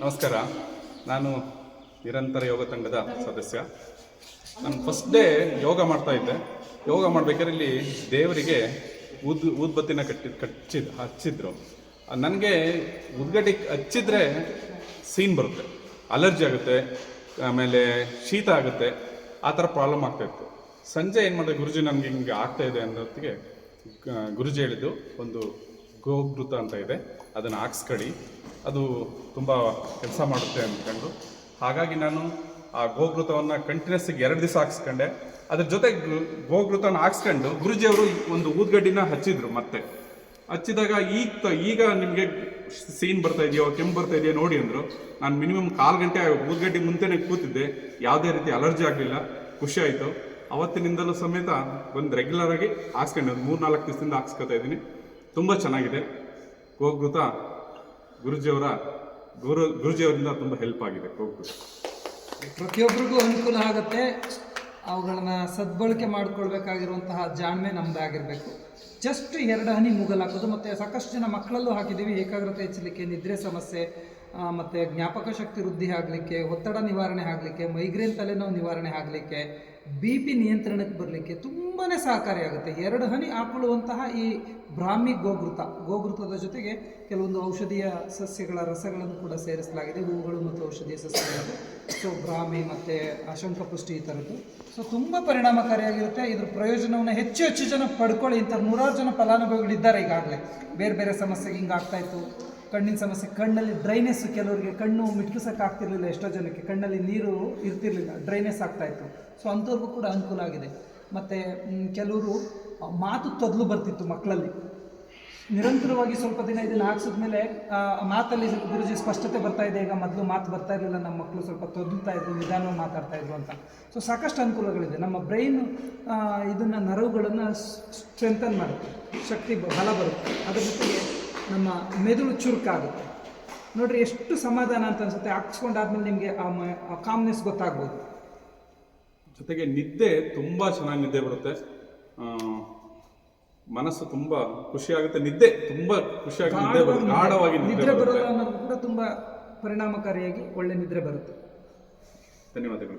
ನಮಸ್ಕಾರ. ನಾನು ನಿರಂತರ ಯೋಗ ತಂಡದ ಸದಸ್ಯ. ನಾನು ಫಸ್ಟ್ ಡೇ ಯೋಗ ಮಾಡ್ತಾ ಇದ್ದೆ. ಯೋಗ ಮಾಡ್ಬೇಕಾದ್ರೆ ಇಲ್ಲಿ ದೇವರಿಗೆ ಊದ್ಬತ್ತಿನ ಹಚ್ಚಿದ್ರು. ನನಗೆ ಉದ್ಗಡ್ಡಿ ಹಚ್ಚಿದ್ರೆ ಸೀನ್ ಬರುತ್ತೆ, ಅಲರ್ಜಿ ಆಗುತ್ತೆ, ಆಮೇಲೆ ಶೀತ ಆಗುತ್ತೆ, ಆ ಥರ ಪ್ರಾಬ್ಲಮ್ ಆಗ್ತಾಯಿತ್ತು. ಸಂಜೆ ಏನು ಮಾಡಿದೆ, ಗುರುಜಿ ನನಗೆ ಹಿಂಗೆ ಆಗ್ತಾಯಿದೆ ಅನ್ನೋತ್ತಿಗೆ ಗುರುಜಿ ಹೇಳಿದ್ದು ಒಂದು ಗೋಘೃತ ಅಂತ ಇದೆ, ಅದನ್ನು ಹಾಕ್ಸ್ಕೊಳ್ಳಿ, ಅದು ತುಂಬ ಕೆಲಸ ಮಾಡುತ್ತೆ ಅಂದ್ಕೊಂಡು. ಹಾಗಾಗಿ ನಾನು ಆ ಗೋಘೃತವನ್ನು ಕಂಟಿನ್ಯೂಸ್ 2 ದಿವಸ ಹಾಕ್ಸ್ಕೊಂಡೆ. ಅದ್ರ ಜೊತೆ ಗೋಘೃತನ ಹಾಕ್ಸ್ಕೊಂಡು ಗುರುಜಿಯವರು ಒಂದು ಊದ್ಗಡ್ಡಿನ ಹಚ್ಚಿದ್ರು. ಮತ್ತೆ ಹಚ್ಚಿದಾಗ ಈಗ ನಿಮಗೆ ಸೀನ್ ಬರ್ತಾ ಇದೆಯೋ, ಕೆಮ್ಮು ಬರ್ತಾ ಇದೆಯೋ ನೋಡಿ ಅಂದರು. ನಾನು ಮಿನಿಮಮ್ 1/4 ಗಂಟೆ ಊದ್ಗಡ್ಡಿ ಮುಂಚೆನೇ ಕೂತಿದ್ದೆ, ಯಾವುದೇ ರೀತಿ ಅಲರ್ಜಿ ಆಗಲಿಲ್ಲ, ಖುಷಿ ಆಯಿತು. ಅವತ್ತಿನಿಂದಲೂ ಸಮೇತ ಒಂದು ರೆಗ್ಯುಲರ್ ಆಗಿ ಹಾಕ್ಸ್ಕೊಂಡು 3-4 ದಿವಸದಿಂದ ಹಾಕ್ಸ್ಕೊತಾ ಇದ್ದೀನಿ. ತುಂಬ ಚೆನ್ನಾಗಿದೆ. ಗೋಘೃತ ಗುರುಜಿಯವರಿಂದ ತುಂಬ ಹೆಲ್ಪ್ ಆಗಿದೆ. ಗೋಘೃತ ಪ್ರತಿಯೊಬ್ಬರಿಗೂ ಅನುಕೂಲ ಆಗುತ್ತೆ. ಅವುಗಳನ್ನ ಸದ್ಬಳಕೆ ಮಾಡ್ಕೊಳ್ಬೇಕಾಗಿರುವಂತಹ ಜಾಣ್ಮೆ ನಮ್ಮದಾಗಿರಬೇಕು. ಜಸ್ಟ್ 2 ಹನಿ ಮೂಗಲ್ ಹಾಕೋದು. ಮತ್ತು ಸಾಕಷ್ಟು ಜನ ಮಕ್ಕಳಲ್ಲೂ ಹಾಕಿದ್ದೀವಿ. ಏಕಾಗ್ರತೆ ಹೆಚ್ಚಲಿಕ್ಕೆ, ನಿದ್ರೆ ಸಮಸ್ಯೆ, ಮತ್ತು ಜ್ಞಾಪಕ ಶಕ್ತಿ ವೃದ್ಧಿ ಆಗಲಿಕ್ಕೆ, ಒತ್ತಡ ನಿವಾರಣೆ ಆಗಲಿಕ್ಕೆ, ಮೈಗ್ರೇನ್ ತಲೆನೋವು ನಿವಾರಣೆ ಆಗಲಿಕ್ಕೆ, BP ನಿಯಂತ್ರಣಕ್ಕೆ ಬರಲಿಕ್ಕೆ ತುಂಬಾ ಸಹಕಾರಿಯಾಗುತ್ತೆ. 2 ಹನಿ ಹಾಕೊಳ್ಳುವಂತಹ ಈ ಬ್ರಾಹ್ಮಿ ಗೋಘೃತದ ಜೊತೆಗೆ ಕೆಲವೊಂದು ಔಷಧೀಯ ಸಸ್ಯಗಳ ರಸಗಳನ್ನು ಕೂಡ ಸೇರಿಸಲಾಗಿದೆ, ಹೂವುಗಳು ಮತ್ತು ಔಷಧೀಯ ಸಸ್ಯಗಳು. ಸೊ ಬ್ರಾಹ್ಮಿ ಮತ್ತು ಅಶಂಕಪುಷ್ಟಿ ಈ ಥರದ್ದು. ಸೊ ತುಂಬ ಪರಿಣಾಮಕಾರಿಯಾಗಿರುತ್ತೆ. ಇದ್ರ ಪ್ರಯೋಜನವನ್ನು ಹೆಚ್ಚು ಜನ ಪಡ್ಕೊಳ್ಳಿ. ಇಂಥ 100 ಜನ ಫಲಾನುಭವಿಗಳಿದ್ದಾರೆ ಈಗಾಗಲೇ. ಬೇರೆ ಬೇರೆ ಸಮಸ್ಯೆಗೆ ಹಿಂಗೆ ಆಗ್ತಾಯಿತ್ತು. ಕಣ್ಣಿನ ಸಮಸ್ಯೆ, ಕಣ್ಣಲ್ಲಿ ಡ್ರೈನೆಸ್, ಕೆಲವರಿಗೆ ಕಣ್ಣು ಮಿಟ್ಕಿಸೋಕ್ಕಾಗ್ತಿರ್ಲಿಲ್ಲ, ಎಷ್ಟೋ ಜನಕ್ಕೆ ಕಣ್ಣಲ್ಲಿ ನೀರು ಇರ್ತಿರ್ಲಿಲ್ಲ, ಡ್ರೈನೆಸ್ ಆಗ್ತಾಯಿತ್ತು. ಸೊ ಅಂಥವ್ರಿಗೂ ಕೂಡ ಅನುಕೂಲ ಆಗಿದೆ. ಮತ್ತು ಕೆಲವರು ಮಾತು ತೊದಲು ಬರ್ತಿತ್ತು ಮಕ್ಕಳಲ್ಲಿ. ನಿರಂತರವಾಗಿ ಸ್ವಲ್ಪ ದಿನ ಇದನ್ನು ಹಾಕ್ಸಿದ್ಮೇಲೆ ಮಾತಲ್ಲಿ ಗುರುಜಿ ಸ್ಪಷ್ಟತೆ ಬರ್ತಾ ಇದೆ. ಈಗ ಮೊದಲು ಮಾತು ಬರ್ತಾ ಇರಲಿಲ್ಲ, ನಮ್ಮ ಮಕ್ಕಳು ಸ್ವಲ್ಪ ತೊದಲ್ತಾ ಇದ್ರು, ನಿಧಾನವಾಗಿ ಮಾತಾಡ್ತಾ ಇದ್ರು ಅಂತ. ಸೊ ಸಾಕಷ್ಟು ಅನುಕೂಲಗಳಿದೆ. ನಮ್ಮ ಬ್ರೈನ್ ಇದನ್ನು ನರವುಗಳನ್ನು ಸ್ಟ್ರೆಂಥನ್ ಮಾಡುತ್ತೆ, ಶಕ್ತಿ ಬಲ ಬರುತ್ತೆ. ಅದ್ರ ಜೊತೆಗೆ ನಮ್ಮ ಮೆದುಳು ಚುರುಕಾಗುತ್ತೆ. ನೋಡಿರಿ ಎಷ್ಟು ಸಮಾಧಾನ ಅಂತ ಅನ್ಸುತ್ತೆ. ಹಾಕ್ಸ್ಕೊಂಡಾದ್ಮೇಲೆ ನಿಮಗೆ ಆ ಕಾಮ್ನೆಸ್ ಗೊತ್ತಾಗ್ಬೋದು. ಜೊತೆಗೆ ನಿದ್ದೆ ತುಂಬ ಚೆನ್ನಾಗಿ ನಿದ್ದೆ ಬರುತ್ತೆ. ಮನಸ್ಸು ತುಂಬ ಖುಷಿಯಾಗುತ್ತೆ. ನಿದ್ದೆ ತುಂಬ ಖುಷಿಯಾಗಿ ನಿದ್ದೆ ಬರುತ್ತೆ, ಗಾಢವಾಗಿ ನಿದ್ರೆ ಬರೋದು ಅನ್ನೋದು ಕೂಡ ತುಂಬ ಪರಿಣಾಮಕಾರಿಯಾಗಿ ಒಳ್ಳೆ ನಿದ್ರೆ ಬರುತ್ತೆ. ಧನ್ಯವಾದಗಳು.